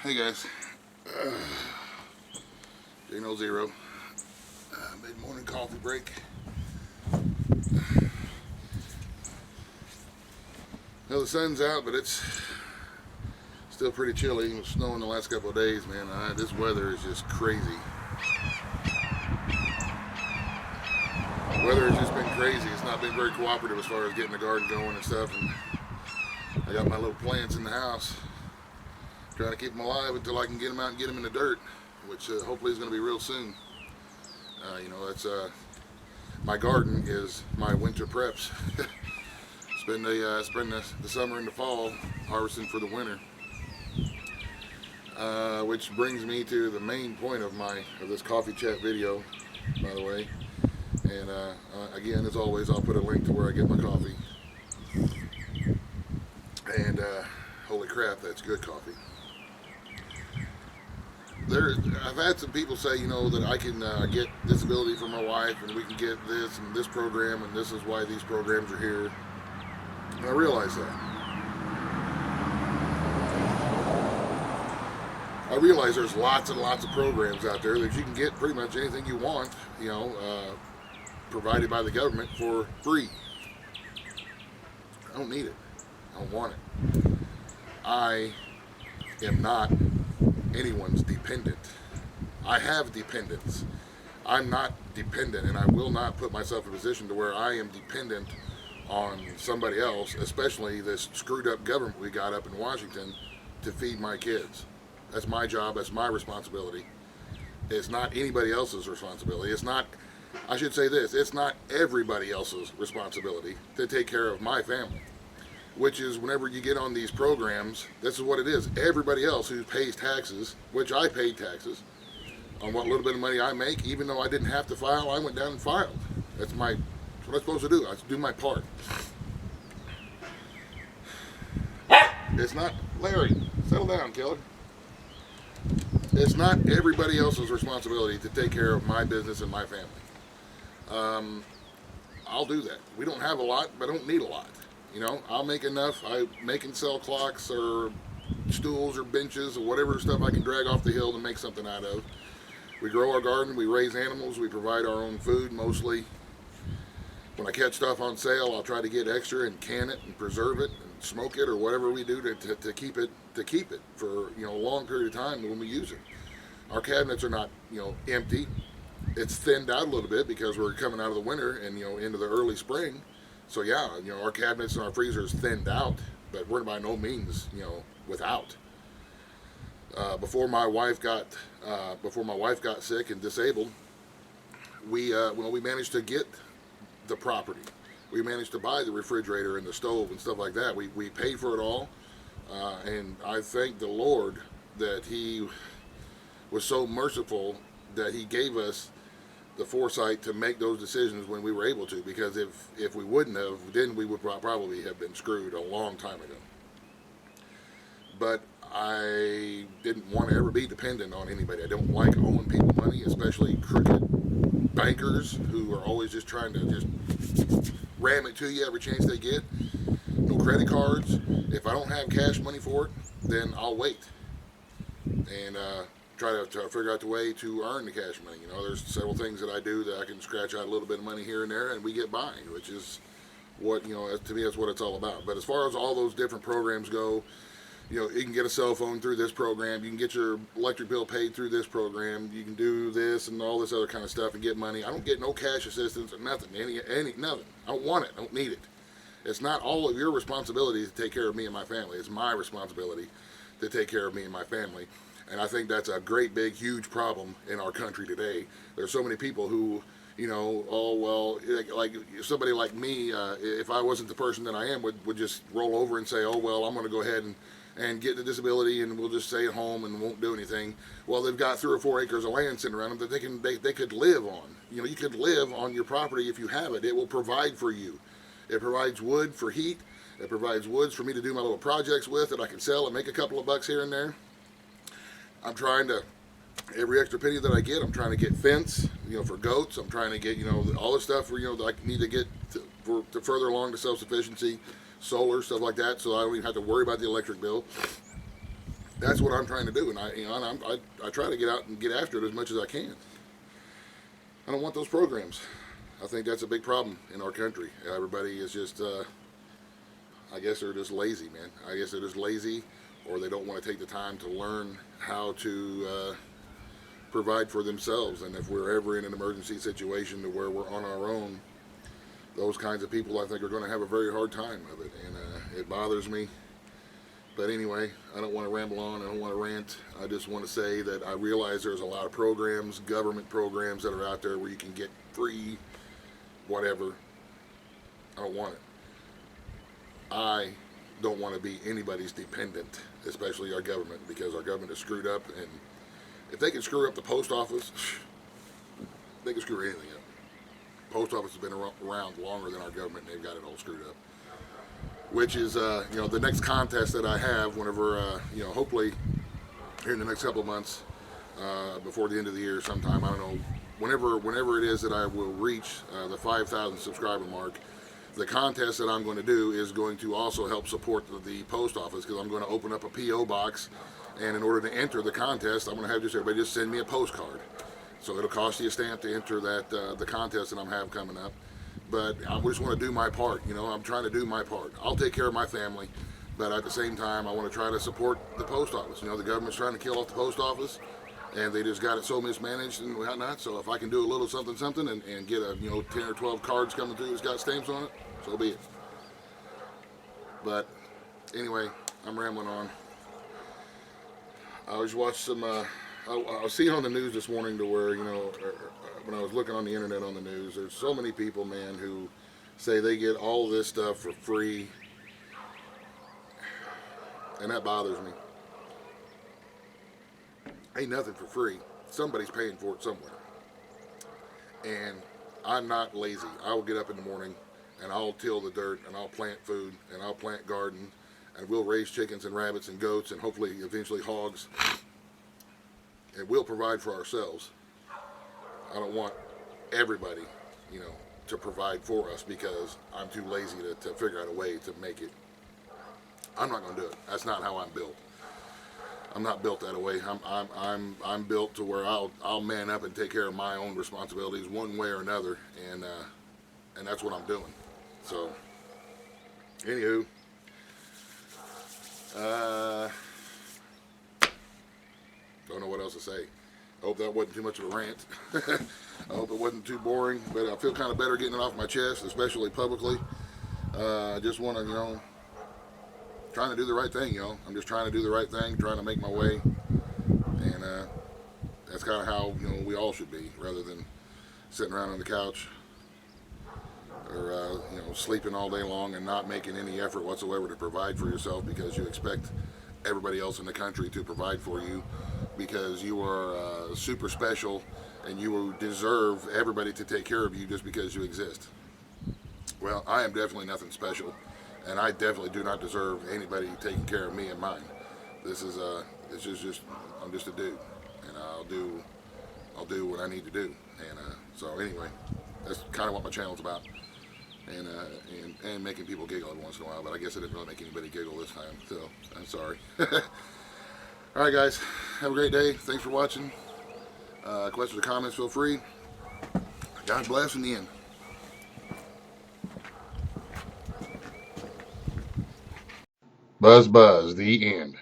Hey guys, Dano Zero, mid-morning coffee break. Well, the sun's out, but it's still pretty chilly. It was snowing the last couple of days, man. This weather is just crazy. The weather has just been crazy. It's not been very cooperative as far as getting the garden going and stuff. And I got my little plants in the house, trying to keep them alive until I can get them out and get them in the dirt, which hopefully is going to be real soon. That's my garden is my winter preps. Spend the summer and the fall harvesting for the winter, which brings me to the main point of this coffee chat video, by the way. And again, as always, I'll put a link to where I get my coffee. And holy crap, that's good coffee. I've had some people say, that I can get disability for my wife, and we can get this and this program, and this is why these programs are here. And I realize that. I realize there's lots and lots of programs out there that you can get pretty much anything you want, provided by the government for free. I don't need it. I don't want it. I am not anyone's dependent. I have dependents. I'm not dependent, and I will not put myself in a position to where I am dependent on somebody else, especially this screwed up government we got up in Washington, to feed my kids. That's my job. That's my responsibility. It's not anybody else's responsibility. It's not everybody else's responsibility to take care of my family. Which is, whenever you get on these programs, this is what it is. Everybody else who pays taxes, which I paid taxes on what little bit of money I make, even though I didn't have to file, I went down and filed. That's what I'm supposed to do. I do my part. It's not, Larry, settle down, killer. It's not everybody else's responsibility to take care of my business and my family. I'll do that. We don't have a lot, but I don't need a lot. I'll make enough. I make and sell clocks or stools or benches or whatever stuff I can drag off the hill to make something out of. We grow our garden. We raise animals. We provide our own food mostly. When I catch stuff on sale, I'll try to get extra and can it and preserve it and smoke it or whatever we do to keep it for a long period of time when we use it. Our cabinets are not empty. It's thinned out a little bit because we're coming out of the winter and into the early spring. So yeah, our cabinets and our freezers thinned out, but we're by no means without. Before my wife got sick and disabled, we managed to get the property. We managed to buy the refrigerator and the stove and stuff like that. We paid for it all, and I thank the Lord that He was so merciful that He gave us the foresight to make those decisions when we were able to, because if we wouldn't have, then we would probably have been screwed a long time ago. But I didn't want to ever be dependent on anybody. I don't like owing people money, especially crooked bankers who are always just trying to just ram it to you every chance they get. No credit cards. If I don't have cash money for it, then I'll wait and try to figure out the way to earn the cash money. There's several things that I do that I can scratch out a little bit of money here and there, and we get by, which is what, to me, that's what it's all about. But as far as all those different programs go, you can get a cell phone through this program, you can get your electric bill paid through this program, you can do this and all this other kind of stuff and get money. I don't get no cash assistance or nothing, nothing. I don't want it, I don't need it. It's not all of your responsibility to take care of me and my family. It's my responsibility to take care of me and my family. And I think that's a great, big, huge problem in our country today. There's so many people who, like somebody like me, if I wasn't the person that I am, would just roll over and say, oh, well, I'm going to go ahead and get the disability and we'll just stay at home and won't do anything. Well, they've got 3 or 4 acres of land sitting around them that they could live on. You could live on your property if you have it. It will provide for you. It provides wood for heat. It provides woods for me to do my little projects with that I can sell and make a couple of bucks here and there. I'm trying to, every extra penny that I get, I'm trying to get fence, for goats. I'm trying to get, all the stuff for, that I need to get to further along to self-sufficiency, solar, stuff like that, so I don't even have to worry about the electric bill. That's what I'm trying to do, and I try to get out and get after it as much as I can. I don't want those programs. I think that's a big problem in our country. Everybody is just, I guess they're just lazy, man. I guess they're just lazy, or they don't want to take the time to learn how to provide for themselves. And if we're ever in an emergency situation to where we're on our own, those kinds of people, I think, are going to have a very hard time of it, and it bothers me. But anyway, I don't want to ramble on. I don't want to rant. I just want to say that I realize there's a lot of programs, government programs that are out there where you can get free whatever. I don't want it. I don't want to be anybody's dependent, especially our government, because our government is screwed up. And if they can screw up the post office, they can screw anything up. Post office has been around longer than our government, and they've got it all screwed up. Which is, the next contest that I have whenever, hopefully here in the next couple of months, before the end of the year sometime, I don't know, whenever it is that I will reach the 5,000 subscriber mark, the contest that I'm going to do is going to also help support the post office, because I'm going to open up a P.O. box, and in order to enter the contest, I'm going to have everybody just send me a postcard. So it'll cost you a stamp to enter that the contest that I'm having coming up. But I just want to do my part. I'm trying to do my part. I'll take care of my family, but at the same time, I want to try to support the post office. The government's trying to kill off the post office, and they just got it so mismanaged and whatnot. So if I can do a little something and get 10 or 12 cards coming through that's got stamps on it, so be it. But anyway, I'm rambling on. I just watched some. I was seeing on the news this morning to where when I was looking on the internet on the news, there's so many people, man, who say they get all this stuff for free, and that bothers me. Ain't nothing for free. Somebody's paying for it somewhere. And I'm not lazy. I will get up in the morning and I'll till the dirt and I'll plant food and I'll plant garden, and we'll raise chickens and rabbits and goats and hopefully eventually hogs, and we'll provide for ourselves. I don't want everybody, to provide for us because I'm too lazy to figure out a way to make it. I'm not going to do it. That's not how I'm built. I'm not built that way. I'm built to where I'll man up and take care of my own responsibilities one way or another, and that's what I'm doing. So, anywho, don't know what else to say. I hope that wasn't too much of a rant. I hope it wasn't too boring, but I feel kind of better getting it off my chest, especially publicly. I just want to, trying to do the right thing, I'm just trying to do the right thing, trying to make my way, and that's kind of how, we all should be, rather than sitting around on the couch or, sleeping all day long and not making any effort whatsoever to provide for yourself because you expect everybody else in the country to provide for you because you are super special and you deserve everybody to take care of you just because you exist. Well, I am definitely nothing special, and I definitely do not deserve anybody taking care of me and mine. This is it's just I'm just a dude, and I'll do what I need to do. And so anyway, that's kind of what my channel's about, and making people giggle every once in a while. But I guess I didn't really make anybody giggle this time, so I'm sorry. All right, guys, have a great day. Thanks for watching. Questions or comments, feel free. God bless in the end. Buzz, the end.